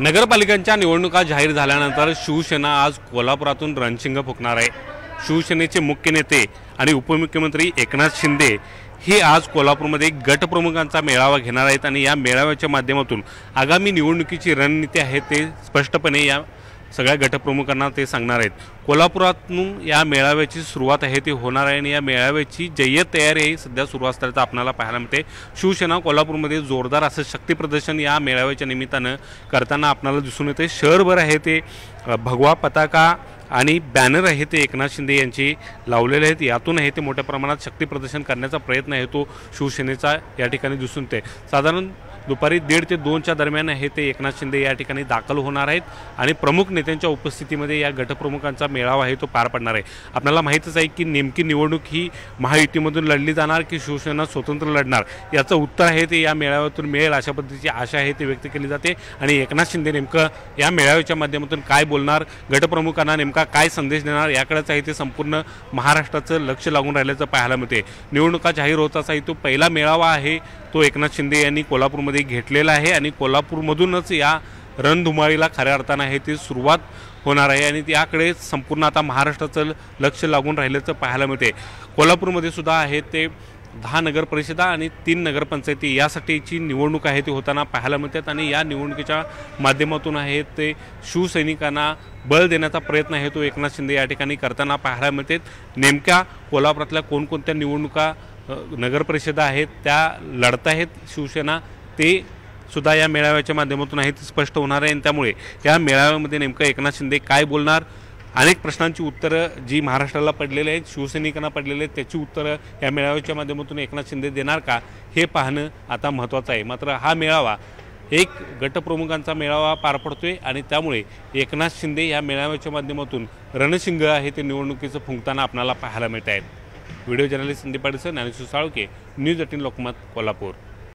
नगरपालिकांच्या निवडणुका जाहीर झाल्यानंतर शिवसेना आज कोल्हापुरातून रणशिंग फुंकणार आहे। शिवसेनेचे मुख्य नेते आणि उपमुख्यमंत्री एकनाथ शिंदे हे आज कोल्हापूरमध्ये गटप्रमुखांचा मेळावा घेणार आहेत आणि या मेळाव्याच्या माध्यमातून आगामी निवडणुकीची रणनीती आहे ते स्पष्टपणे या सगळ्या गटप्रमुखांना ते सांगणार आहेत। कोल्हापुरातून या मेळाव्याची सुरुवात आहे ती होणार आहे आणि या मेळाव्याची जय्यत तयारी आहे सध्या सुरू असल्याचं आपल्याला पाहायला मिळते। शिवसेना कोल्हापूरमध्ये जोरदार असं शक्ती प्रदर्शन या मेळाव्याच्या निमित्तानं करताना आपल्याला दिसून येते। शहरभर आहे ते भगवा पताका आणि बॅनर आहे ते एकनाथ शिंदे यांची लावलेले आहेत। यातून आहे ते मोठ्या प्रमाणात शक्ती प्रदर्शन करण्याचा प्रयत्न आहे तो शिवसेनेचा या ठिकाणी दिसून येते। साधारण दुपारी 1:30 ते 2च्या दरम्यान आहे ते एकनाथ शिंदे या ठिकाणी दाखल होणार आहेत आणि प्रमुख नेत्यांच्या उपस्थितीमध्ये या गटप्रमुखांचा मेळावा आहे तो पार पडणार आहे। आपल्याला माहितीच आहे की नेमकी निवडणूक ही महायुतीमधून लढली जाणार की शिवसेना स्वतंत्र लढणार याचं उत्तर आहे ते या मेळाव्यातून मिळेल अशा पद्धतीची आशा आहे ती व्यक्त केली जाते। आणि एकनाथ शिंदे नेमकं या मेळाव्याच्या माध्यमातून काय बोलणार, गटप्रमुखांना नेमका काय संदेश देणार याकडेच आहे ते संपूर्ण महाराष्ट्राचं लक्ष लागून राहिल्याचं पाहायला मिळते। निवडणुका जाहीर होताच आहे तो पहिला मेळावा आहे तो एकनाथ शिंदे यांनी कोल्हापूरमध्ये घेतलेला आहे आणि कोल्हापूरमधूनच या रणधुमाळीला खऱ्या अर्थानं आहे ती सुरुवात होणार आहे आणि त्याकडे संपूर्ण आता महाराष्ट्राचं लक्ष लागून राहिल्याचं पाहायला मिळते। कोल्हापूरमध्ये सुद्धा आहे ते 10 नगरपरिषदा आणि 3 नगरपंचायती यासाठीची निवडणूक आहे ती होताना पाहायला मिळतात आणि या निवडणुकीच्या माध्यमातून आहे ते शिवसैनिकांना बळ देण्याचा प्रयत्न आहे तो एकनाथ शिंदे या ठिकाणी करताना पाहायला मिळते। नेमक्या कोल्हापुरातल्या कोणकोणत्या निवडणुका नगरपरिषदा आहेत त्या लढत आहेत शिवसेना ते सुद्धा या मेळाव्याच्या माध्यमातून आहे ते स्पष्ट होणार आहे। आणि त्यामुळे या मेळाव्यामध्ये नेमकं एकनाथ शिंदे काय बोलणार, अनेक प्रश्नांची उत्तरं जी महाराष्ट्राला पडलेले आहेत शिवसैनिकांना पडलेले आहेत त्याची उत्तरं या मेळाव्याच्या माध्यमातून एकनाथ शिंदे देणार का हे पाहणं आता महत्त्वाचं आहे। मात्र हा मेळावा एक गटप्रमुखांचा मेळावा पार पडतोय आणि त्यामुळे एकनाथ शिंदे या मेळाव्याच्या माध्यमातून रणशिंग आहे ते निवडणुकीचं फुंकताना आपल्याला पाहायला मिळत आहेत। Video journalist Sandeep Patil, Dnyaneshwar Salunkhe, news 18 Lokmat, Kolhapur.